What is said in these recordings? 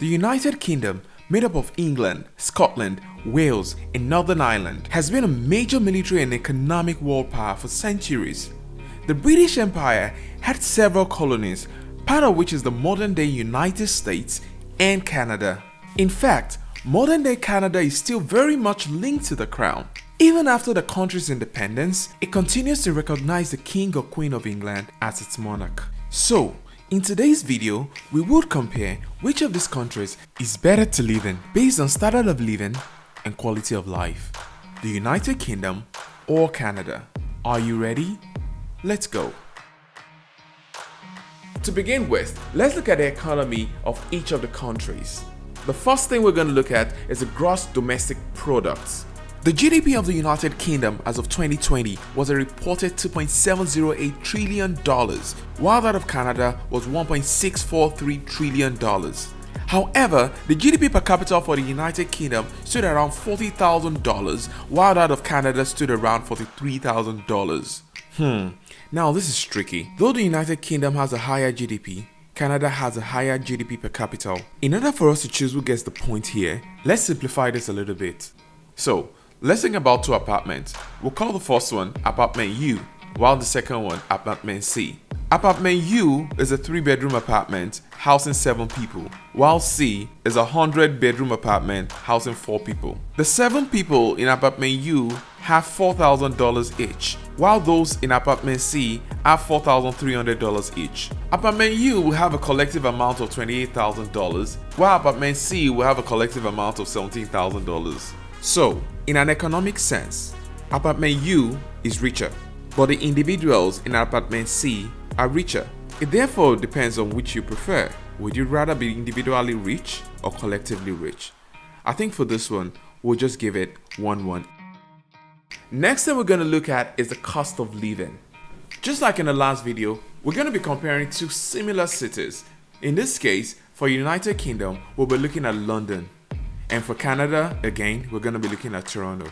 The United Kingdom, made up of England, Scotland, Wales, and Northern Ireland, has been a major military and economic world power for centuries. The British Empire had several colonies, part of which is the modern-day United States and Canada. In fact, modern-day Canada is still very much linked to the crown. Even after the country's independence, it continues to recognize the King or Queen of England as its monarch. So, in today's video, we would compare which of these countries is better to live in based on standard of living and quality of life. The United Kingdom or Canada. Are you ready? Let's go. To begin with, let's look at the economy of each of the countries. The first thing we're going to look at is the gross domestic product. The GDP of the United Kingdom as of 2020 was a reported $2.708 trillion, while that of Canada was $1.643 trillion. However, the GDP per capita for the United Kingdom stood around $40,000, while that of Canada stood around $43,000. Now this is tricky. Though the United Kingdom has a higher GDP, Canada has a higher GDP per capita. In order for us to choose who gets the point here, let's simplify this a little bit. So, let's think about two apartments. We'll call the first one apartment U, while the second one apartment C. Apartment U is a 3-bedroom apartment housing 7 people, while C is a 100-bedroom apartment housing 4 people. The 7 people in apartment U have $4,000 each, while those in apartment C have $4,300 each. Apartment U will have a collective amount of $28,000, while apartment C will have a collective amount of $17,000. So, in an economic sense, apartment U is richer, but the individuals in apartment C are richer. It therefore depends on which you prefer. Would you rather be individually rich or collectively rich? I think for this one, we'll just give it 1-1. Next thing we're going to look at is the cost of living. Just like in the last video, we're going to be comparing two similar cities. In this case, for United Kingdom, we'll be looking at London. And for Canada, again, we're going to be looking at Toronto.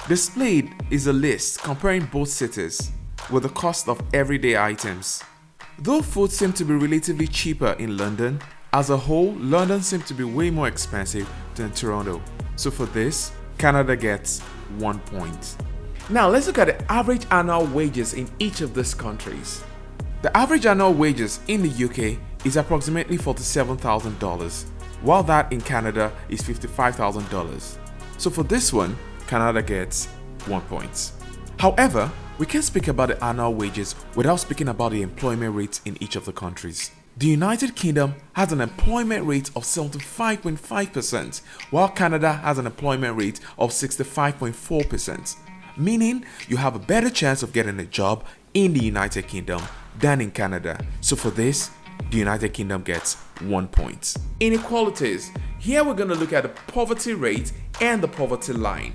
Displayed is a list comparing both cities with the cost of everyday items. Though food seemed to be relatively cheaper in London, as a whole, London seemed to be way more expensive than Toronto. So for this, Canada gets 1 point. Now let's look at the average annual wages in each of these countries. The average annual wages in the UK is approximately $47,000, while that in Canada is $55,000. So for this one, Canada gets 1 point. However, we can't speak about the annual wages without speaking about the employment rates in each of the countries. The United Kingdom has an employment rate of 75.5%, while Canada has an employment rate of 65.4%, meaning you have a better chance of getting a job in the United Kingdom than in Canada. So for this, the United Kingdom gets 1 point. Inequalities. Here we're going to look at the poverty rate and the poverty line.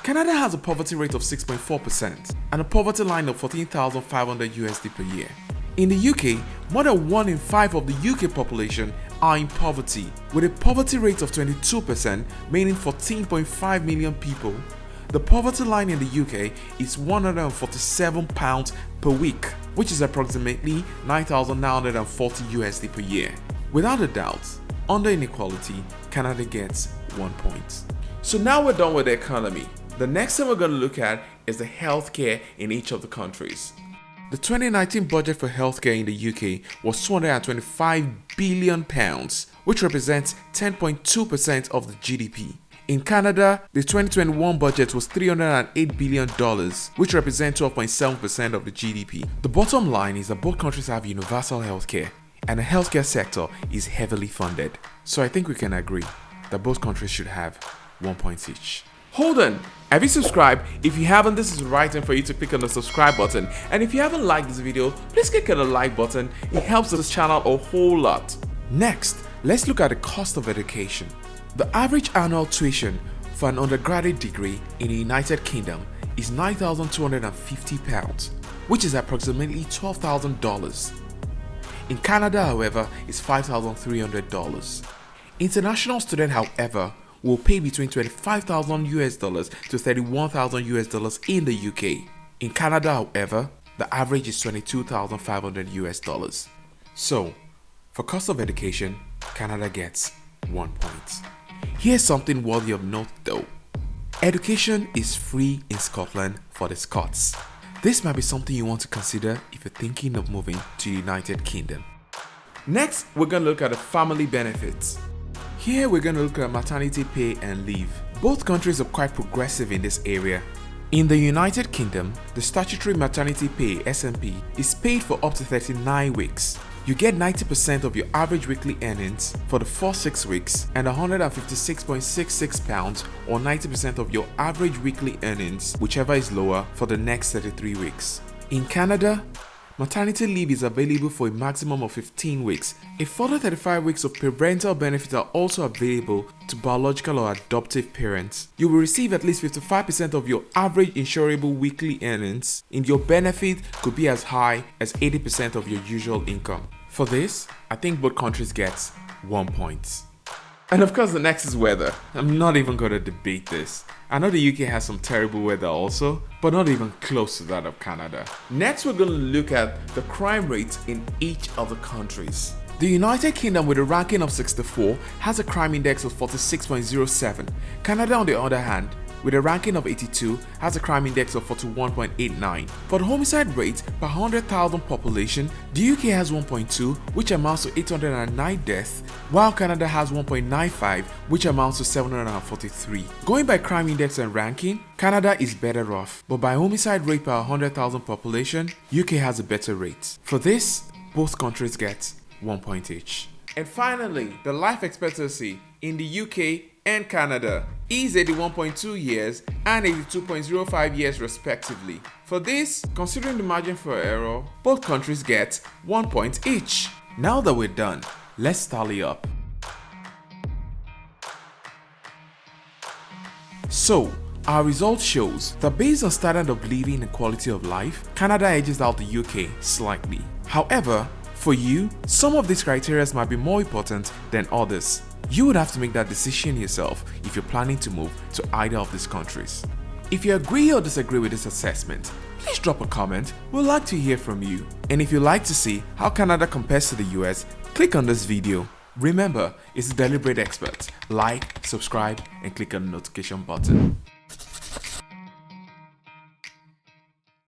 Canada has a poverty rate of 6.4% and a poverty line of 14,500 USD per year. In the UK, more than 1 in 5 of the UK population are in poverty, with a poverty rate of 22%, meaning 14.5 million people. The poverty line in the UK is £147 per week, which is approximately 9,940 USD per year. Without a doubt, under inequality, Canada gets 1 point. So now we're done with the economy. The next thing we're going to look at is the healthcare in each of the countries. The 2019 budget for healthcare in the UK was £225 billion, which represents 10.2% of the GDP. In Canada, the 2021 budget was $308 billion, which represents 12.7% of the GDP. The bottom line is that both countries have universal healthcare, and the healthcare sector is heavily funded. So I think we can agree that both countries should have 1 point each. Hold on, have you subscribed? If you haven't, this is the right time for you to click on the subscribe button. And if you haven't liked this video, please click on the like button. It helps this channel a whole lot. Next, let's look at the cost of education. The average annual tuition for an undergraduate degree in the United Kingdom is £9,250, which is approximately $12,000. In Canada, however, is $5,300. International students, however, will pay between $25,000 US to $31,000 US in the UK. In Canada, however, the average is $22,500 US. So, for cost of education, Canada gets 1 point. Here's something worthy of note though. Education is free in Scotland for the Scots. This might be something you want to consider if you're thinking of moving to the United Kingdom. Next, we're going to look at the family benefits. Here we're going to look at maternity pay and leave. Both countries are quite progressive in this area. In the United Kingdom, the statutory maternity pay (SMP) is paid for up to 39 weeks. You get 90% of your average weekly earnings for the first 6 weeks and £156.66 or 90% of your average weekly earnings, whichever is lower, for the next 33 weeks. In Canada, maternity leave is available for a maximum of 15 weeks. A further 35 weeks of parental benefits are also available to biological or adoptive parents. You will receive at least 55% of your average insurable weekly earnings, and your benefit could be as high as 80% of your usual income. For this, I think both countries get 1 point. And of course the next is weather. I'm not even going to debate this. I know the UK has some terrible weather also, but not even close to that of Canada. Next we're going to look at the crime rates in each of the countries. The United Kingdom, with a ranking of 64, has a crime index of 46.07. Canada, on the other hand, with a ranking of 82, has a crime index of 41.89. For the homicide rate per 100,000 population, the UK has 1.2, which amounts to 809 deaths, while Canada has 1.95, which amounts to 743. Going by crime index and ranking, Canada is better off, but by homicide rate per 100,000 population, UK has a better rate. For this, both countries get 1 point each. And finally, the life expectancy in the UK and Canada is 81.2 years and 82.05 years respectively. For this, considering the margin for error, both countries get 1 point each. Now that we're done, let's tally up. So, our result shows that based on standard of living and quality of life, Canada edges out the UK slightly. However, for you, some of these criteria might be more important than others. You would have to make that decision yourself if you're planning to move to either of these countries. If you agree or disagree with this assessment, please drop a comment. We'd like to hear from you. And if you'd like to see how Canada compares to the US, click on this video. Remember, it's a deliberate expert. Like, subscribe, and click on the notification button.